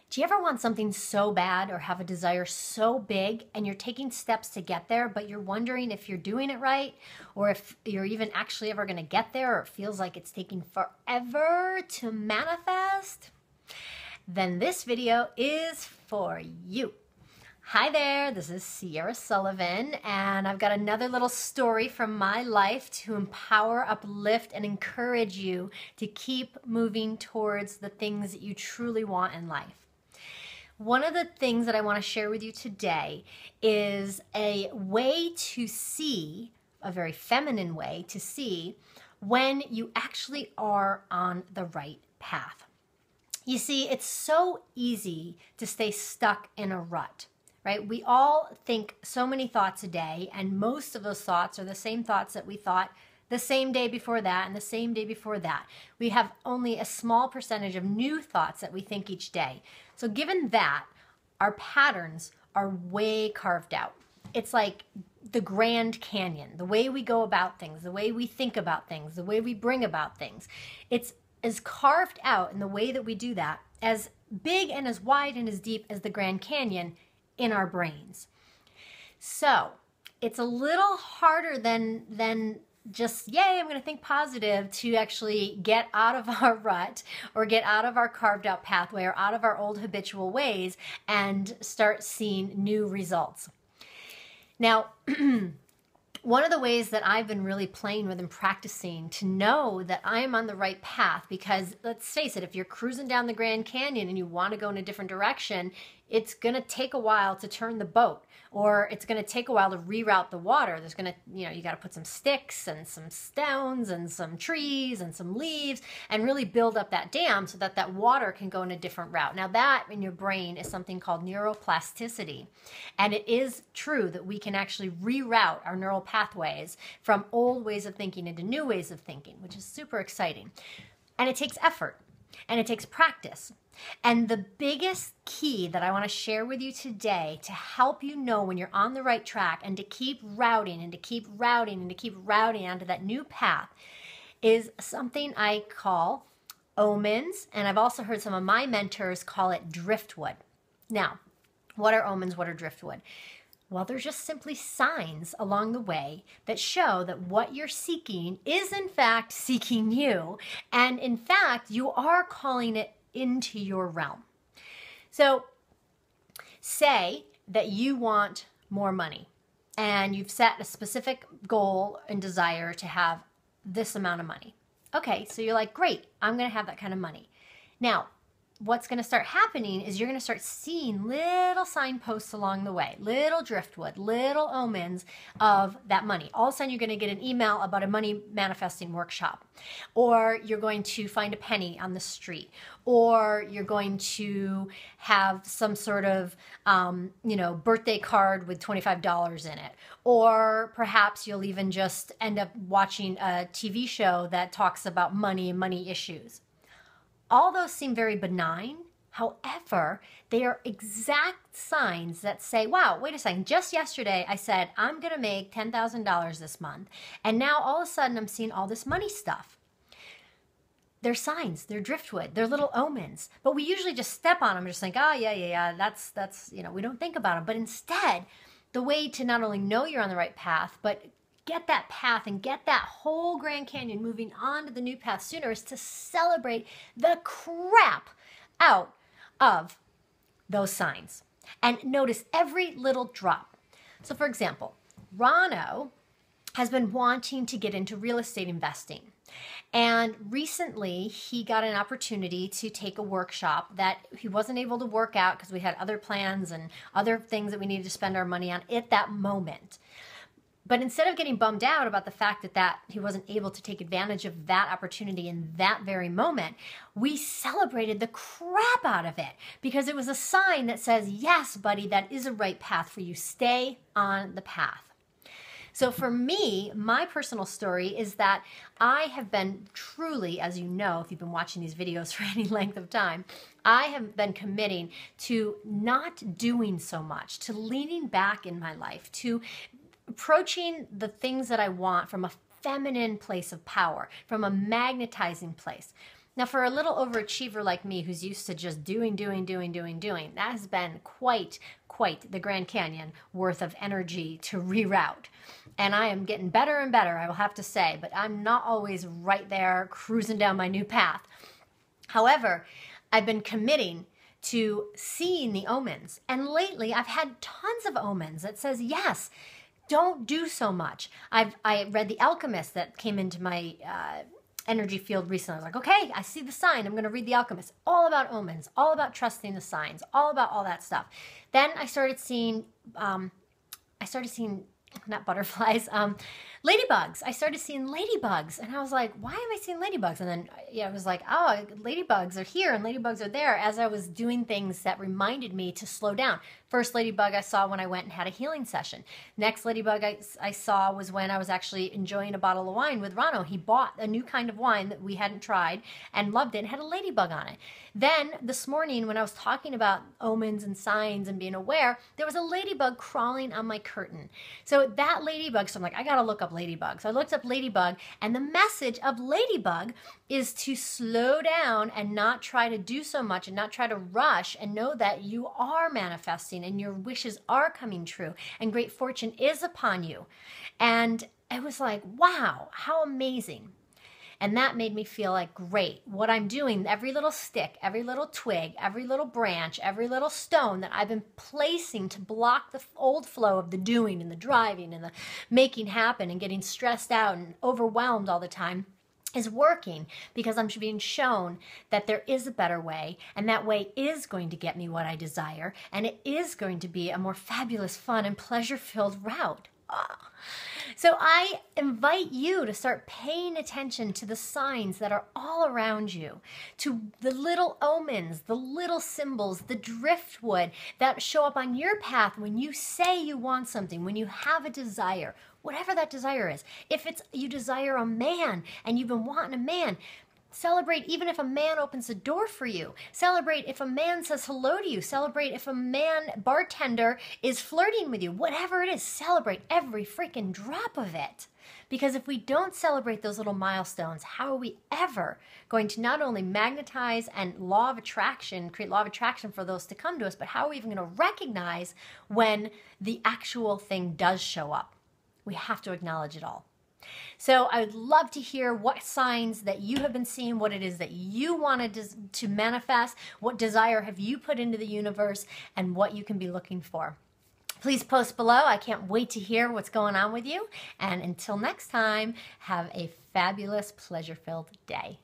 Do you ever want something so bad or have a desire so big and you're taking steps to get there, but you're wondering if you're doing it right or if you're even actually ever going to get there, or it feels like it's taking forever to manifest? Then this video is for you. Hi there, this is Sierra Sullivan, and I've got another little story from my life to empower, uplift, and encourage you to keep moving towards the things that you truly want in life. One of the things that I want to share with you today is a way to see, a very feminine way to see, when you actually are on the right path. You see, it's so easy to stay stuck in a rut, right? We all think so many thoughts a day, and most of those thoughts are the same thoughts that we thought the same day before that and the same day before that. We have only a small percentage of new thoughts that we think each day. So given that, our patterns are way carved out. It's like the Grand Canyon, the way we go about things, the way we think about things, the way we bring about things. It's as carved out in the way that we do that, as big and as wide and as deep as the Grand Canyon in our brains. So it's a little harder than just, yay, I'm going to think positive, to actually get out of our rut or get out of our carved out pathway or out of our old habitual ways and start seeing new results. Now, one of the ways that I've been really playing with and practicing to know that I'm on the right path, because let's face it, if you're cruising down the Grand Canyon and you want to go in a different direction, it's going to take a while to turn the boat, or it's going to take a while to reroute the water. There's going to, you got to put some sticks and some stones and some trees and some leaves and really build up that dam so that that water can go in a different route. Now that in your brain is something called neuroplasticity. And it is true that we can actually reroute our neural pathways from old ways of thinking into new ways of thinking, which is super exciting. And it takes effort and it takes practice. And the biggest key that I want to share with you today to help you know when you're on the right track and to keep routing and to keep routing and to keep routing onto that new path is something I call omens. And I've also heard some of my mentors call it driftwood. Now, what are omens? What are driftwood? Well, they're just simply signs along the way that show that what you're seeking is in fact seeking you. And in fact, you are calling it into your realm. So say that you want more money and you've set a specific goal and desire to have this amount of money. Okay, so you're like, great, I'm going to have that kind of money. Now, what's going to start happening is you're going to start seeing little signposts along the way, little driftwood, little omens of that money. All of a sudden, you're going to get an email about a money manifesting workshop, or you're going to find a penny on the street, or you're going to have some sort of, birthday card with $25 in it, or perhaps you'll even just end up watching a TV show that talks about money and money issues. All those seem very benign. However, they are exact signs that say, wow, wait a second, just yesterday I said I'm going to make $10,000 this month, and now all of a sudden I'm seeing all this money stuff. They're signs, they're driftwood, they're little omens, but we usually just step on them and just think, oh, yeah, that's, we don't think about them. But instead, the way to not only know you're on the right path, but get that path and get that whole Grand Canyon moving on to the new path sooner is to celebrate the crap out of those signs and notice every little drop. So for example, Rono has been wanting to get into real estate investing. And recently he got an opportunity to take a workshop that he wasn't able to work out because we had other plans and other things that we needed to spend our money on at that moment. But instead of getting bummed out about the fact that he wasn't able to take advantage of that opportunity in that very moment, we celebrated the crap out of it because it was a sign that says, yes, buddy, that is a right path for you. Stay on the path. So for me, my personal story is that I have been truly, as you know, if you've been watching these videos for any length of time, I have been committing to not doing so much, to leaning back in my life, to approaching the things that I want from a feminine place of power, from a magnetizing place. Now, for a little overachiever like me who's used to just doing, that has been quite the Grand Canyon worth of energy to reroute. And I am getting better and better, I will have to say, but I'm not always right there cruising down my new path. However, I've been committing to seeing the omens. And lately, I've had tons of omens that says, yes, don't do so much. I read The Alchemist that came into my energy field recently. I was like, okay, I see the sign. I'm going to read The Alchemist. All about omens, all about trusting the signs, all about all that stuff. Then I started seeing, not butterflies, ladybugs. I started seeing ladybugs, and I was like, why am I seeing ladybugs? And then I was like, oh, ladybugs are here and ladybugs are there, as I was doing things that reminded me to slow down. First ladybug I saw when I went and had a healing session. Next ladybug I saw was when I was actually enjoying a bottle of wine with Rono. He bought a new kind of wine that we hadn't tried and loved it and had a ladybug on it. Then this morning when I was talking about omens and signs and being aware, there was a ladybug crawling on my curtain. So that ladybug, so I'm like, I gotta look up ladybug. So I looked up ladybug, and the message of ladybug is to slow down and not try to do so much and not try to rush, and know that you are manifesting and your wishes are coming true and great fortune is upon you. And it was like, wow, how amazing. And that made me feel like, great, what I'm doing, every little stick, every little twig, every little branch, every little stone that I've been placing to block the old flow of the doing and the driving and the making happen and getting stressed out and overwhelmed all the time, is working, because I'm being shown that there is a better way, and that way is going to get me what I desire, and it is going to be a more fabulous, fun, and pleasure-filled route. So I invite you to start paying attention to the signs that are all around you, to the little omens, the little symbols, the driftwood that show up on your path when you say you want something, when you have a desire, whatever that desire is. If it's you desire a man and you've been wanting a man, celebrate even if a man opens the door for you. Celebrate if a man says hello to you. Celebrate if a man bartender is flirting with you. Whatever it is, celebrate every freaking drop of it. Because if we don't celebrate those little milestones, how are we ever going to not only magnetize and create law of attraction for those to come to us, but how are we even going to recognize when the actual thing does show up? We have to acknowledge it all. So I would love to hear what signs that you have been seeing, what it is that you wanted to manifest, what desire have you put into the universe, and what you can be looking for. Please post below. I can't wait to hear what's going on with you. And until next time, have a fabulous, pleasure-filled day.